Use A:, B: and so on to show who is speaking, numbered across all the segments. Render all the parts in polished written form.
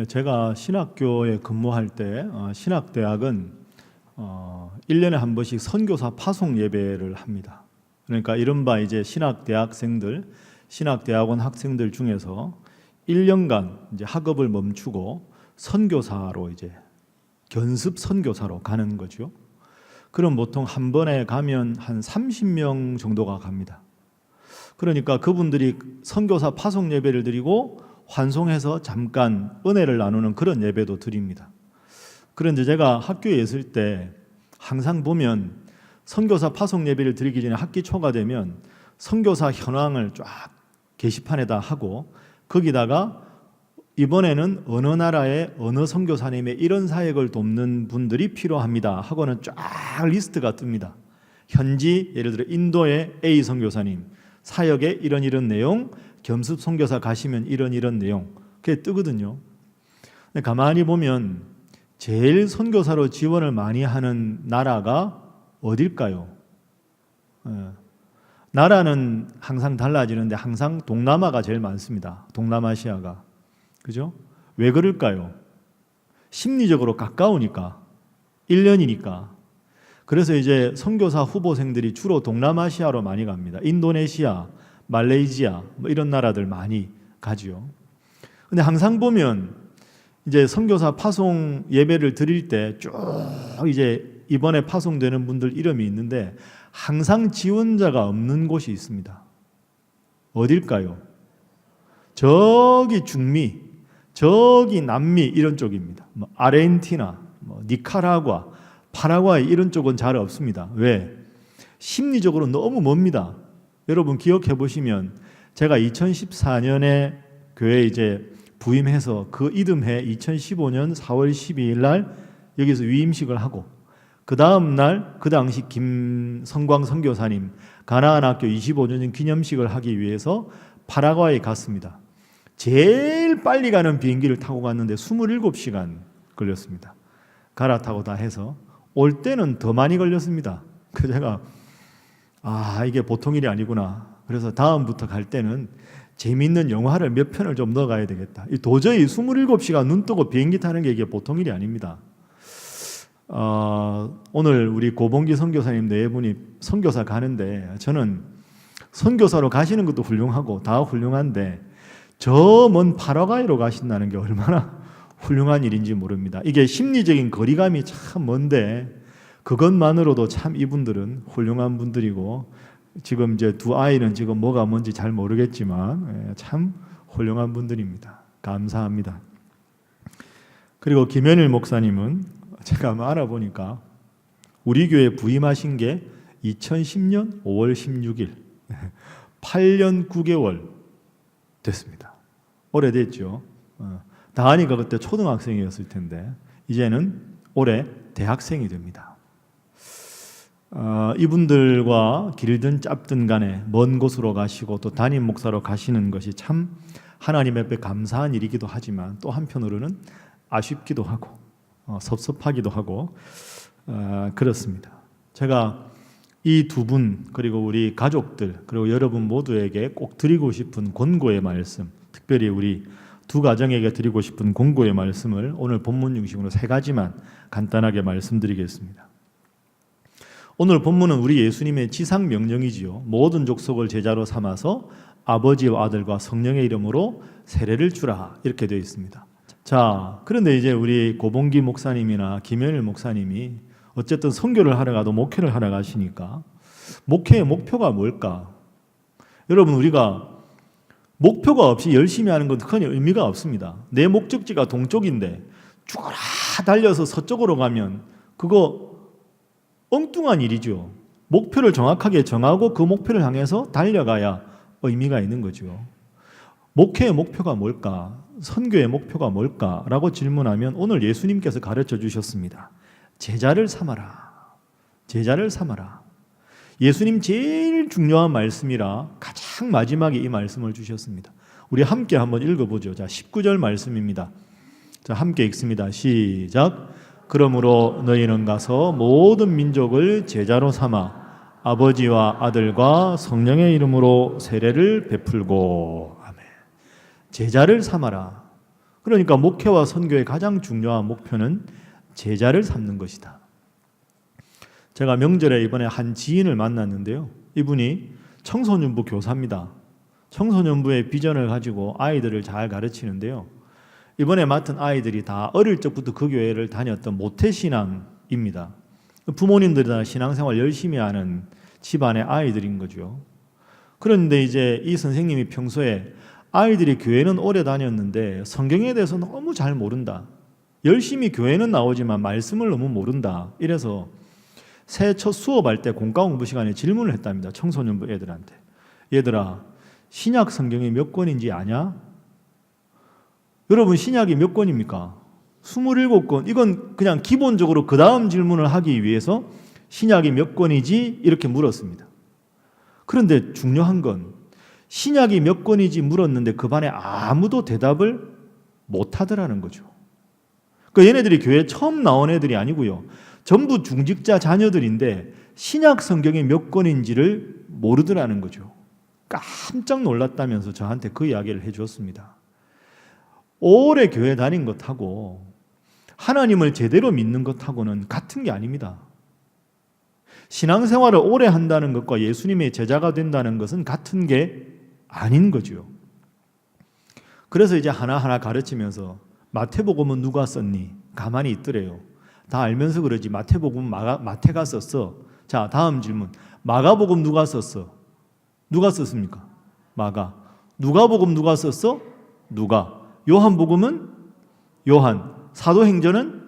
A: 제가 신학교에 근무할 때 신학대학은 1년에 한 번씩 선교사 파송 예배를 합니다. 그러니까 이른바 이제 신학대학생들, 신학대학원 학생들 중에서 1년간 이제 학업을 멈추고 선교사로 이제 견습 선교사로 가는 거죠. 그럼 보통 한 번에 가면 한 30명 정도가 갑니다. 그러니까 그분들이 선교사 파송 예배를 드리고 환송해서 잠깐 은혜를 나누는 그런 예배도 드립니다. 그런데 제가 학교에 있을 때 항상 보면 선교사 파송 예배를 드리기 전에 학기 초가 되면 선교사 현황을 쫙 게시판에다 하고 거기다가 이번에는 어느 나라의 어느 선교사님의 이런 사역을 돕는 분들이 필요합니다 하고는 쫙 리스트가 뜹니다. 현지 예를 들어 인도의 A 선교사님 사역에 이런 내용, 겸습 선교사 가시면 이런 내용 그게 뜨거든요. 근데 가만히 보면 제일 선교사로 지원을 많이 하는 나라가 어딜까요? 나라는 항상 달라지는데 항상 동남아가 제일 많습니다. 동남아시아가. 그죠? 왜 그럴까요? 심리적으로 가까우니까 1년이니까. 그래서 이제 선교사 후보생들이 주로 동남아시아로 많이 갑니다. 인도네시아, 말레이시아 뭐 이런 나라들 많이 가지요. 근데 항상 보면 이제 선교사 파송 예배를 드릴 때 쭉 이제 이번에 파송되는 분들 이름이 있는데 항상 지원자가 없는 곳이 있습니다. 어딜까요? 저기 중미, 저기 남미 이런 쪽입니다. 뭐 아르헨티나, 뭐 니카라과, 파라과이 이런 쪽은 잘 없습니다. 왜? 심리적으로 너무 멉니다. 여러분 기억해 보시면 제가 2014년에 교회에 이제 부임해서 그 이듬해 2015년 4월 12일 날 여기서 위임식을 하고 그 다음 날 그 당시 김성광 선교사님 가나안 학교 25주년 기념식을 하기 위해서 파라과이에 갔습니다. 제일 빨리 가는 비행기를 타고 갔는데 27시간 걸렸습니다. 갈아타고 다 해서 올 때는 더 많이 걸렸습니다. 그래서 제가 이게 보통 일이 아니구나. 그래서 다음부터 갈 때는 재미있는 영화를 몇 편을 좀 넣어가야 되겠다. 도저히 27시간 눈 뜨고 비행기 타는 게 이게 보통 일이 아닙니다. 오늘 우리 고봉기 선교사님 네 분이 선교사 가는데 저는 선교사로 가시는 것도 훌륭하고 다 훌륭한데 저 먼 파라과이로 가신다는 게 얼마나 훌륭한 일인지 모릅니다. 이게 심리적인 거리감이 참 먼데 그것만으로도 참 이분들은 훌륭한 분들이고 지금 이제 두 아이는 지금 뭐가 뭔지 잘 모르겠지만 참 훌륭한 분들입니다. 감사합니다. 그리고 김현일 목사님은 제가 한번 알아보니까 우리 교회 부임하신 게 2010년 5월 16일 8년 9개월 됐습니다. 오래됐죠. 다 하니까 그때 초등학생이었을 텐데 이제는 올해 대학생이 됩니다. 이분들과 길든 짧든 간에 먼 곳으로 가시고 또 담임 목사로 가시는 것이 참 하나님 앞에 감사한 일이기도 하지만 또 한편으로는 아쉽기도 하고 섭섭하기도 하고 그렇습니다. 제가 이 두 분 그리고 우리 가족들 그리고 여러분 모두에게 꼭 드리고 싶은 권고의 말씀, 특별히 우리 두 가정에게 드리고 싶은 권고의 말씀을 오늘 본문 중심으로 세 가지만 간단하게 말씀드리겠습니다. 오늘 본문은 우리 예수님의 지상 명령이지요. 모든 족속을 제자로 삼아서 아버지와 아들과 성령의 이름으로 세례를 주라 이렇게 되어 있습니다. 자, 그런데 이제 우리 고봉기 목사님이나 김현일 목사님이 어쨌든 선교를 하러 가도 목회를 하러 가시니까 목회의 목표가 뭘까? 여러분 우리가 목표가 없이 열심히 하는 건 큰 의미가 없습니다. 내 목적지가 동쪽인데 죽어라 달려서 서쪽으로 가면 그거 엉뚱한 일이죠. 목표를 정확하게 정하고 그 목표를 향해서 달려가야 의미가 있는 거죠. 목회의 목표가 뭘까? 선교의 목표가 뭘까라고 질문하면 오늘 예수님께서 가르쳐 주셨습니다. 제자를 삼아라. 제자를 삼아라. 예수님 제일 중요한 말씀이라 가장 마지막에 이 말씀을 주셨습니다. 우리 함께 한번 읽어보죠. 자, 19절 말씀입니다. 자, 함께 읽습니다. 시작. 그러므로 너희는 가서 모든 민족을 제자로 삼아 아버지와 아들과 성령의 이름으로 세례를 베풀고. 아멘. 제자를 삼아라. 그러니까 목회와 선교의 가장 중요한 목표는 제자를 삼는 것이다. 제가 명절에 이번에 한 지인을 만났는데요. 이분이 청소년부 교사입니다. 청소년부의 비전을 가지고 아이들을 잘 가르치는데요. 이번에 맡은 아이들이 다 어릴 적부터 그 교회를 다녔던 모태신앙입니다. 부모님들이 다 신앙생활 열심히 하는 집안의 아이들인 거죠. 그런데 이제 이 선생님이 평소에 아이들이 교회는 오래 다녔는데 성경에 대해서 너무 잘 모른다. 열심히 교회는 나오지만 말씀을 너무 모른다. 이래서 새해 첫 수업할 때 공과 공부 시간에 질문을 했답니다. 청소년부 애들한테. 얘들아, 신약 성경이 몇 권인지 아냐? 여러분, 신약이 몇 권입니까? 27권. 이건 그냥 기본적으로 그 다음 질문을 하기 위해서 신약이 몇 권이지? 이렇게 물었습니다. 그런데 중요한 건 신약이 몇 권이지 물었는데 그 반에 아무도 대답을 못 하더라는 거죠. 그러니까 얘네들이 교회에 처음 나온 애들이 아니고요. 전부 중직자 자녀들인데 신약 성경이 몇 권인지를 모르더라는 거죠. 깜짝 놀랐다면서 저한테 그 이야기를 해주었습니다. 오래 교회 다닌 것하고 하나님을 제대로 믿는 것하고는 같은 게 아닙니다. 신앙생활을 오래 한다는 것과 예수님의 제자가 된다는 것은 같은 게 아닌 거죠. 그래서 이제 하나하나 가르치면서 마태복음은 누가 썼니? 가만히 있더래요. 다 알면서 그러지. 마태복음은 마태가 썼어. 자, 다음 질문. 마가복음 누가 썼어? 누가 썼습니까? 마가. 누가복음 누가 썼어? 누가. 요한복음은 요한. 사도행전은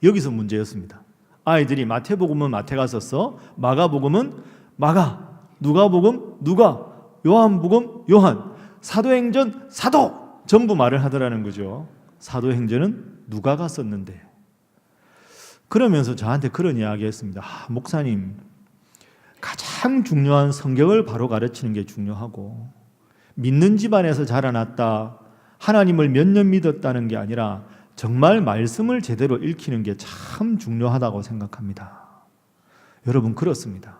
A: 여기서 문제였습니다. 아이들이 마태복음은 마태가 썼어. 마가복음은 마가. 누가복음 누가. 요한복음 요한. 사도행전 사도. 전부 말을 하더라는 거죠. 사도행전은 누가가 썼는데. 그러면서 저한테 그런 이야기 했습니다. 목사님, 가장 중요한 성경을 바로 가르치는 게 중요하고 믿는 집안에서 자라났다, 하나님을 몇 년 믿었다는 게 아니라 정말 말씀을 제대로 읽히는 게 참 중요하다고 생각합니다. 여러분, 그렇습니다.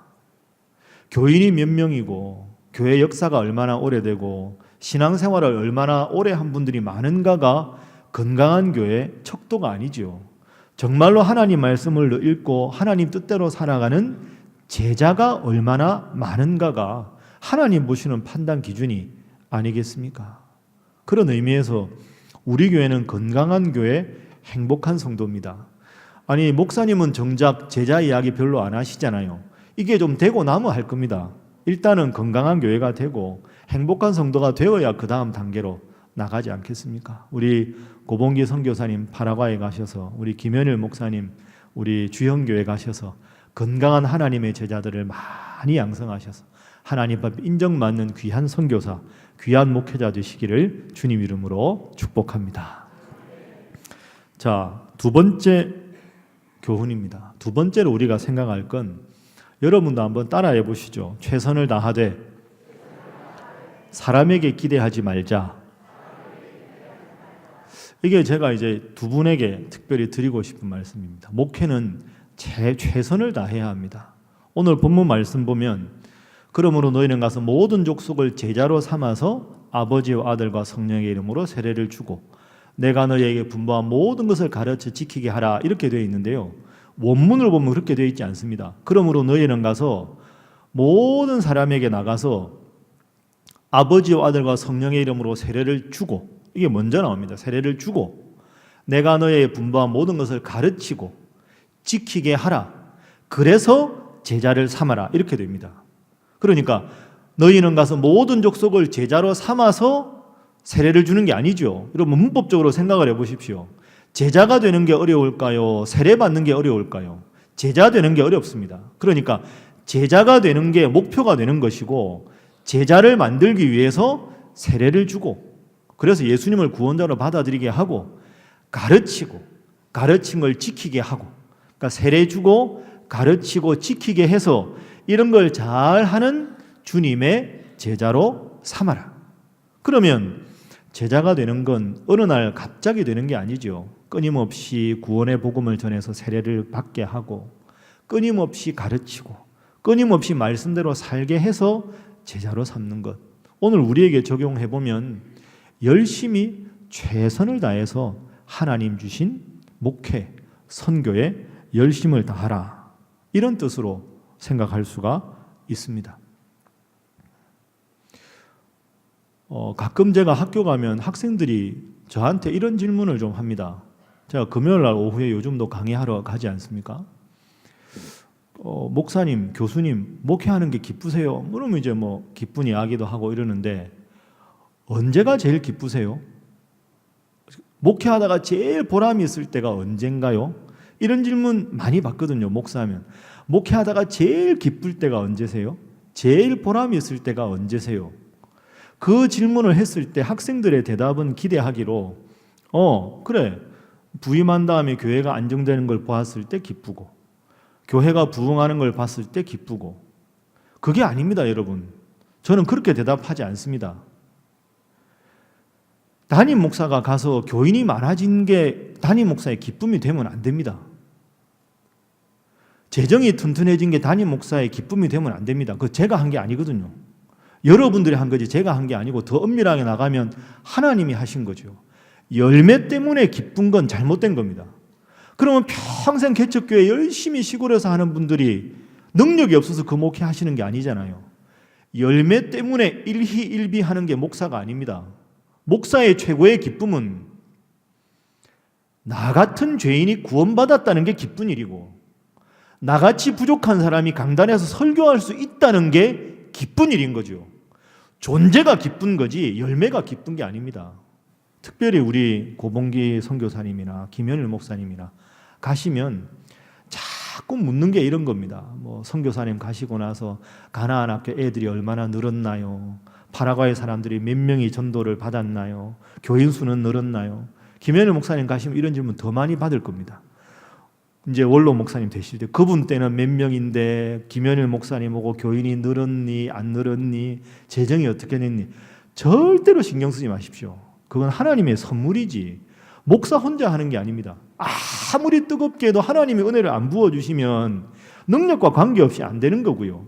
A: 교인이 몇 명이고 교회 역사가 얼마나 오래되고 신앙생활을 얼마나 오래 한 분들이 많은가가 건강한 교회의 척도가 아니죠. 정말로 하나님 말씀을 읽고 하나님 뜻대로 살아가는 제자가 얼마나 많은가가 하나님 보시는 판단 기준이 아니겠습니까? 그런 의미에서 우리 교회는 건강한 교회, 행복한 성도입니다. 아니, 목사님은 정작 제자 이야기 별로 안 하시잖아요. 이게 좀 되고 나면 할 겁니다. 일단은 건강한 교회가 되고 행복한 성도가 되어야 그 다음 단계로 나가지 않겠습니까? 우리 고봉기 선교사님 파라과이에 가셔서, 우리 김현일 목사님 우리 주형교회 가셔서 건강한 하나님의 제자들을 많이 양성하셔서 하나님 앞에 인정받는 귀한 선교사, 귀한 목회자 되시기를 주님 이름으로 축복합니다. 자, 두 번째 교훈입니다. 두 번째로 우리가 생각할 건, 여러분도 한번 따라해 보시죠. 최선을 다하되 사람에게 기대하지 말자. 이게 제가 이제 두 분에게 특별히 드리고 싶은 말씀입니다. 목회는 최선을 다해야 합니다. 오늘 본문 말씀 보면, 그러므로 너희는 가서 모든 족속을 제자로 삼아서 아버지와 아들과 성령의 이름으로 세례를 주고 내가 너희에게 분부한 모든 것을 가르쳐 지키게 하라, 이렇게 되어 있는데요. 원문을 보면 그렇게 되어 있지 않습니다. 그러므로 너희는 가서 모든 사람에게 나가서 아버지와 아들과 성령의 이름으로 세례를 주고, 이게 먼저 나옵니다. 세례를 주고 내가 너희에게 분부한 모든 것을 가르치고 지키게 하라. 그래서 제자를 삼아라, 이렇게 됩니다. 그러니까 너희는 가서 모든 족속을 제자로 삼아서 세례를 주는 게 아니죠. 여러분, 문법적으로 생각을 해보십시오. 제자가 되는 게 어려울까요? 세례 받는 게 어려울까요? 제자 되는 게 어렵습니다. 그러니까 제자가 되는 게 목표가 되는 것이고, 제자를 만들기 위해서 세례를 주고, 그래서 예수님을 구원자로 받아들이게 하고, 가르치고 가르친 걸 지키게 하고, 그러니까 세례 주고 가르치고 지키게 해서 이런 걸 잘하는 주님의 제자로 삼아라. 그러면 제자가 되는 건 어느 날 갑자기 되는 게 아니죠. 끊임없이 구원의 복음을 전해서 세례를 받게 하고, 끊임없이 가르치고, 끊임없이 말씀대로 살게 해서 제자로 삼는 것. 오늘 우리에게 적용해 보면 열심히 최선을 다해서 하나님 주신 목회, 선교에 열심을 다하라, 이런 뜻으로 생각할 수가 있습니다. 가끔 제가 학교 가면 학생들이 저한테 이런 질문을 좀 합니다. 제가 금요일 날 오후에 요즘도 강의하러 가지 않습니까? 목사님, 교수님, 목회하는 게 기쁘세요? 물으면 이제 뭐 기쁜 이야기도 하고 이러는데, 언제가 제일 기쁘세요? 목회하다가 제일 보람이 있을 때가 언젠가요? 이런 질문 많이 받거든요. 목사하면. 목회하다가 제일 기쁠 때가 언제세요? 제일 보람이 있을 때가 언제세요? 그 질문을 했을 때 학생들의 대답은 기대하기로 그래, 부임한 다음에 교회가 안정되는 걸 보았을 때 기쁘고, 교회가 부흥하는 걸 봤을 때 기쁘고. 그게 아닙니다, 여러분. 저는 그렇게 대답하지 않습니다. 담임 목사가 가서 교인이 많아진 게 담임 목사의 기쁨이 되면 안 됩니다. 재정이 튼튼해진 게 담임 목사의 기쁨이 되면 안 됩니다. 그거 제가 한 게 아니거든요. 여러분들이 한 거지 제가 한 게 아니고, 더 엄밀하게 나가면 하나님이 하신 거죠. 열매 때문에 기쁜 건 잘못된 겁니다. 그러면 평생 개척교회 열심히 시골에서 하는 분들이 능력이 없어서 그 목회 하시는 게 아니잖아요. 열매 때문에 일희일비하는 게 목사가 아닙니다. 목사의 최고의 기쁨은 나 같은 죄인이 구원받았다는 게 기쁜 일이고, 나같이 부족한 사람이 강단에서 설교할 수 있다는 게 기쁜 일인 거죠. 존재가 기쁜 거지 열매가 기쁜 게 아닙니다. 특별히 우리 고봉기 선교사님이나 김현일 목사님이나 가시면 자꾸 묻는 게 이런 겁니다. 뭐 선교사님 가시고 나서 가나안 학교 애들이 얼마나 늘었나요? 파라과이 사람들이 몇 명이 전도를 받았나요? 교인 수는 늘었나요? 김현일 목사님 가시면 이런 질문 더 많이 받을 겁니다. 이제 원로 목사님 되실 때 그분 때는 몇 명인데 김현일 목사님 오고 교인이 늘었니 안 늘었니, 재정이 어떻게 됐니, 절대로 신경 쓰지 마십시오. 그건 하나님의 선물이지 목사 혼자 하는 게 아닙니다. 아무리 뜨겁게 해도 하나님의 은혜를 안 부어주시면 능력과 관계없이 안 되는 거고요.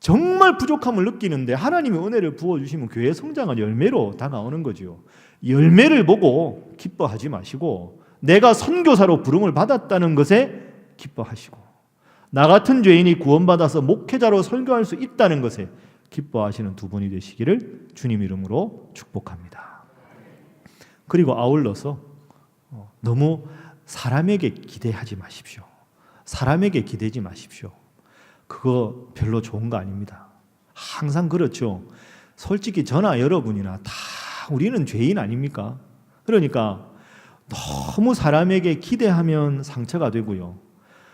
A: 정말 부족함을 느끼는데 하나님의 은혜를 부어주시면 교회 성장은 열매로 다가오는 거죠. 열매를 보고 기뻐하지 마시고, 내가 선교사로 부름을 받았다는 것에 기뻐하시고, 나 같은 죄인이 구원받아서 목회자로 설교할 수 있다는 것에 기뻐하시는 두 분이 되시기를 주님 이름으로 축복합니다. 그리고 아울러서 너무 사람에게 기대하지 마십시오. 사람에게 기대지 마십시오. 그거 별로 좋은 거 아닙니다. 항상 그렇죠. 솔직히 저나 여러분이나 다 우리는 죄인 아닙니까? 그러니까 너무 사람에게 기대하면 상처가 되고요.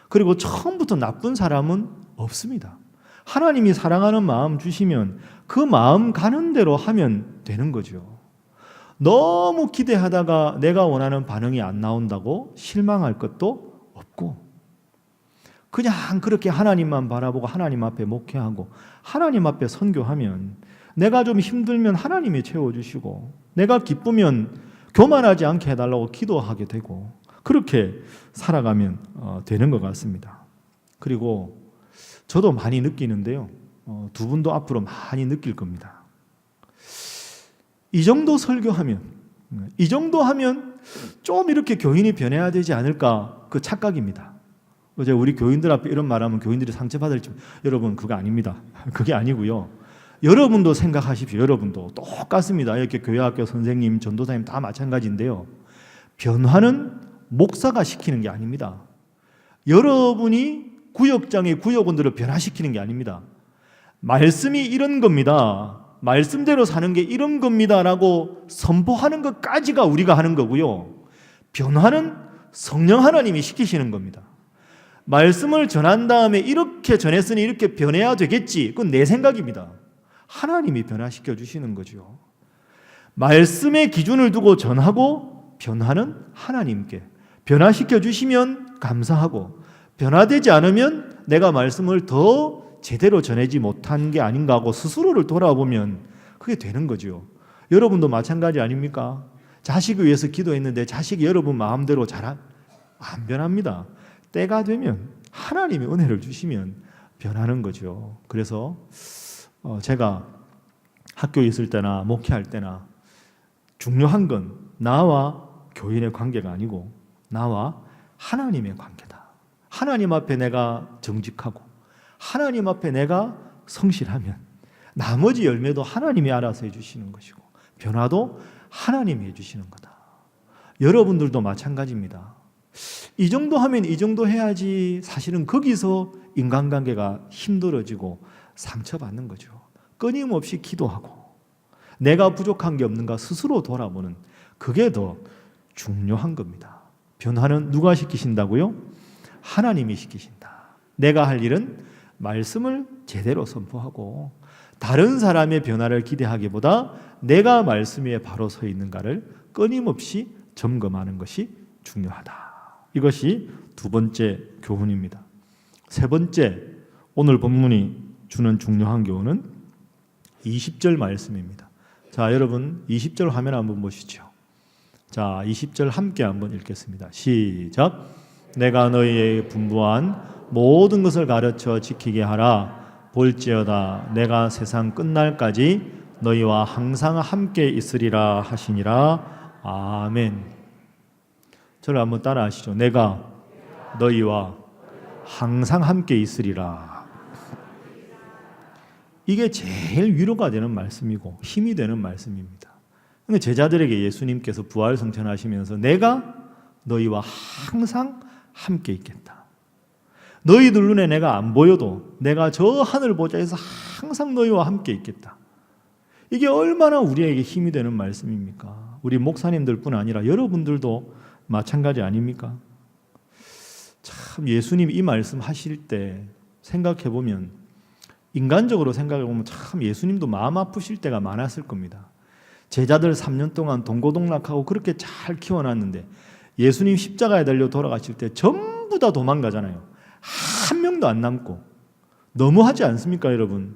A: 그리고 처음부터 나쁜 사람은 없습니다. 하나님이 사랑하는 마음 주시면 그 마음 가는 대로 하면 되는 거죠. 너무 기대하다가 내가 원하는 반응이 안 나온다고 실망할 것도 없고, 그냥 그렇게 하나님만 바라보고 하나님 앞에 목회하고 하나님 앞에 선교하면, 내가 좀 힘들면 하나님이 채워주시고, 내가 기쁘면 교만하지 않게 해달라고 기도하게 되고, 그렇게 살아가면 되는 것 같습니다. 그리고 저도 많이 느끼는데요, 두 분도 앞으로 많이 느낄 겁니다. 이 정도 설교하면, 이 정도 하면 좀 이렇게 교인이 변해야 되지 않을까, 그 착각입니다. 어제 우리 교인들 앞에 이런 말하면 교인들이 상처받을지, 여러분 그거 아닙니다. 그게 아니고요. 여러분도 생각하십시오. 여러분도 똑같습니다. 이렇게 교회학교 선생님, 전도사님 다 마찬가지인데요. 변화는 목사가 시키는 게 아닙니다. 여러분이 구역장의 구역원들을 변화시키는 게 아닙니다. 말씀이 이런 겁니다. 말씀대로 사는 게 이런 겁니다라고 선포하는 것까지가 우리가 하는 거고요. 변화는 성령 하나님이 시키시는 겁니다. 말씀을 전한 다음에 이렇게 전했으니 이렇게 변해야 되겠지, 그건 내 생각입니다. 하나님이 변화시켜 주시는 거죠. 말씀의 기준을 두고 전하고, 변화는 하나님께 변화시켜 주시면 감사하고, 변화되지 않으면 내가 말씀을 더 제대로 전하지 못한 게 아닌가 하고 스스로를 돌아보면 그게 되는 거죠. 여러분도 마찬가지 아닙니까? 자식을 위해서 기도했는데 자식이 여러분 마음대로 잘 안 변합니다. 때가 되면 하나님이 은혜를 주시면 변하는 거죠. 그래서 제가 학교에 있을 때나 목회할 때나 중요한 건 나와 교인의 관계가 아니고 나와 하나님의 관계다. 하나님 앞에 내가 정직하고 하나님 앞에 내가 성실하면 나머지 열매도 하나님이 알아서 해주시는 것이고 변화도 하나님이 해주시는 거다. 여러분들도 마찬가지입니다. 이 정도 하면 이 정도 해야지 사실은 거기서 인간관계가 힘들어지고 상처받는 거죠. 끊임없이 기도하고 내가 부족한 게 없는가 스스로 돌아보는 그게 더 중요한 겁니다. 변화는 누가 시키신다고요? 하나님이 시키신다. 내가 할 일은 말씀을 제대로 선포하고 다른 사람의 변화를 기대하기보다 내가 말씀 위에 바로 서 있는가를 끊임없이 점검하는 것이 중요하다. 이것이 두 번째 교훈입니다. 세 번째, 오늘 본문이 주는 중요한 교훈은 20절 말씀입니다. 자, 여러분 20절 화면 한번 보시죠. 자, 20절 함께 한번 읽겠습니다. 시작. 내가 너희에게 분부한 모든 것을 가르쳐 지키게 하라. 볼지어다 내가 세상 끝날까지 너희와 항상 함께 있으리라 하시니라. 아멘. 저를 한번 따라 하시죠. 내가 너희와 항상 함께 있으리라. 이게 제일 위로가 되는 말씀이고 힘이 되는 말씀입니다. 제자들에게 예수님께서 부활 성천하시면서 내가 너희와 항상 함께 있겠다. 너희들 눈에 내가 안 보여도 내가 저 하늘 보좌에서 항상 너희와 함께 있겠다. 이게 얼마나 우리에게 힘이 되는 말씀입니까? 우리 목사님들뿐 아니라 여러분들도 마찬가지 아닙니까? 참 예수님 이 말씀 하실 때 생각해 보면 인간적으로 생각해 보면 참 예수님도 마음 아프실 때가 많았을 겁니다. 제자들 3년 동안 동고동락하고 그렇게 잘 키워놨는데 예수님 십자가에 달려 돌아가실 때 전부 다 도망가잖아요. 한 명도 안 남고. 너무하지 않습니까, 여러분?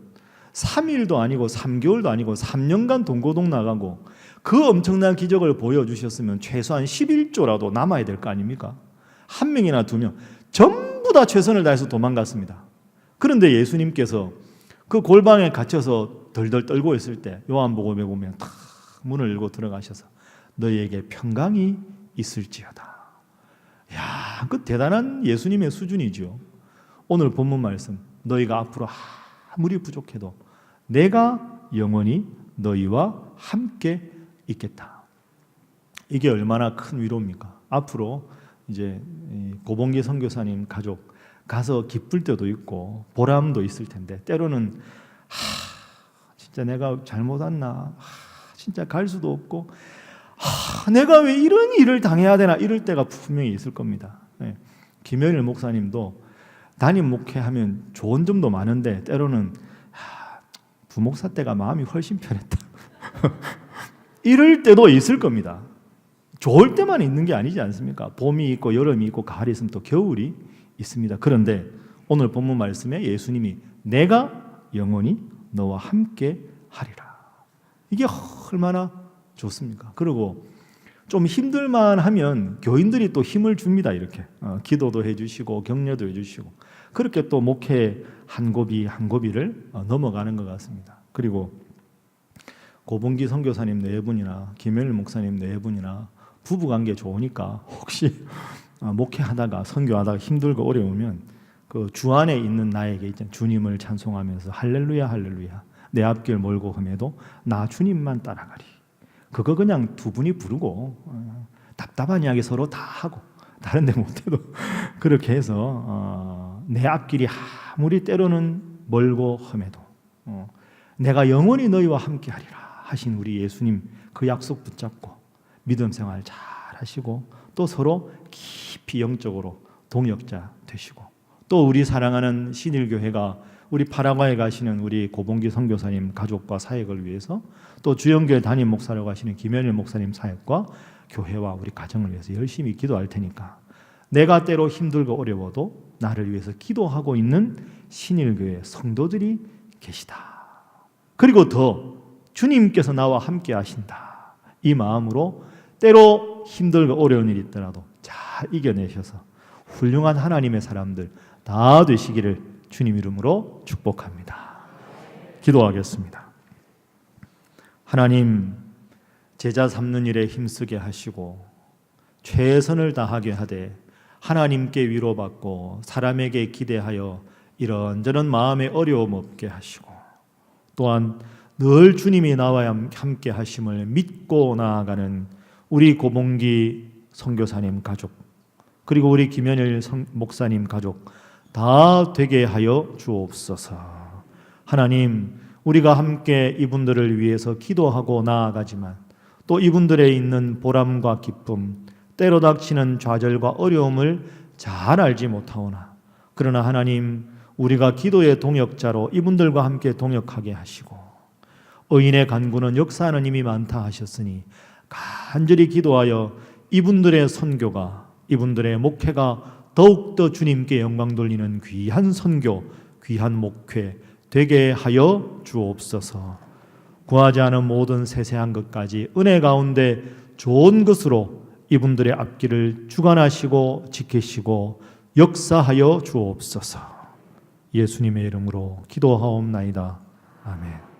A: 3일도 아니고 3개월도 아니고 3년간 동고동락하고 그 엄청난 기적을 보여주셨으면 최소한 11조라도 남아야 될 거 아닙니까? 한 명이나 두 명 전부 다 최선을 다해서 도망갔습니다. 그런데 예수님께서 그 골방에 갇혀서 덜덜 떨고 있을 때 요한복음에 보면 탁 문을 열고 들어가셔서 너희에게 평강이 있을지어다. 야, 그 대단한 예수님의 수준이죠. 오늘 본문 말씀 너희가 앞으로 아무리 부족해도 내가 영원히 너희와 함께 있겠다. 이게 얼마나 큰 위로입니까? 앞으로 이제 고봉기 선교사님 가족 가서 기쁠 때도 있고 보람도 있을 텐데 때로는 진짜 내가 잘못 왔나? 진짜 갈 수도 없고 내가 왜 이런 일을 당해야 되나 이럴 때가 분명히 있을 겁니다. 김현일 목사님도 담임 목회하면 좋은 점도 많은데 때로는 부목사 때가 마음이 훨씬 편했다. 이럴 때도 있을 겁니다. 좋을 때만 있는 게 아니지 않습니까? 봄이 있고 여름이 있고 가을이 있으면 또 겨울이 있습니다. 그런데 오늘 본문 말씀에 예수님이 내가 영원히 너와 함께 하리라. 이게 얼마나 좋습니까? 그리고 좀 힘들만 하면 교인들이 또 힘을 줍니다. 이렇게 기도도 해주시고 격려도 해주시고 그렇게 또 목회 한 고비 한 고비를 넘어가는 것 같습니다. 그리고 고봉기 선교사님 네 분이나 김현일 목사님 네 분이나 부부관계 좋으니까 혹시 목회하다가 선교하다가 힘들고 어려우면 그 주 안에 있는 나에게 이제 주님을 찬송하면서 할렐루야 할렐루야 내 앞길 멀고 험해도 나 주님만 따라가리. 그거 그냥 두 분이 부르고 답답한 이야기 서로 다 하고 다른 데 못해도 그렇게 해서 내 앞길이 아무리 때로는 멀고 험해도 내가 영원히 너희와 함께 하리라 하신 우리 예수님 그 약속 붙잡고 믿음 생활 잘 하시고 또 서로 깊이 영적으로 동역자 되시고 또 우리 사랑하는 신일교회가 우리 파라과에 가시는 우리 고봉기 선교사님 가족과 사역을 위해서 또 주영교회 담임 목사라고 하시는 김현일 목사님 사역과 교회와 우리 가정을 위해서 열심히 기도할 테니까 내가 때로 힘들고 어려워도 나를 위해서 기도하고 있는 신일교회 성도들이 계시다. 그리고 더 주님께서 나와 함께 하신다. 이 마음으로 때로 힘들고 어려운 일이 있더라도 잘 이겨내셔서 훌륭한 하나님의 사람들 다 되시기를 주님 이름으로 축복합니다. 기도하겠습니다. 하나님, 제자 삼는 일에 힘쓰게 하시고 최선을 다하게 하되 하나님께 위로받고 사람에게 기대하여 이런저런 마음의 어려움 없게 하시고 또한 늘 주님이 나와 함께 하심을 믿고 나아가는 우리 고봉기 선교사님 가족 그리고 우리 김현일 목사님 가족 다 되게 하여 주옵소서. 하나님, 우리가 함께 이분들을 위해서 기도하고 나아가지만 또 이분들에 있는 보람과 기쁨, 때로 닥치는 좌절과 어려움을 잘 알지 못하오나 그러나 하나님, 우리가 기도의 동역자로 이분들과 함께 동역하게 하시고 의인의 간구는 역사하는 힘이 많다 하셨으니 간절히 기도하여 이분들의 선교가 이분들의 목회가 더욱더 주님께 영광 돌리는 귀한 선교, 귀한 목회 되게 하여 주옵소서. 구하지 않은 모든 세세한 것까지 은혜 가운데 좋은 것으로 이분들의 앞길을 주관하시고 지키시고 역사하여 주옵소서. 예수님의 이름으로 기도하옵나이다. 아멘.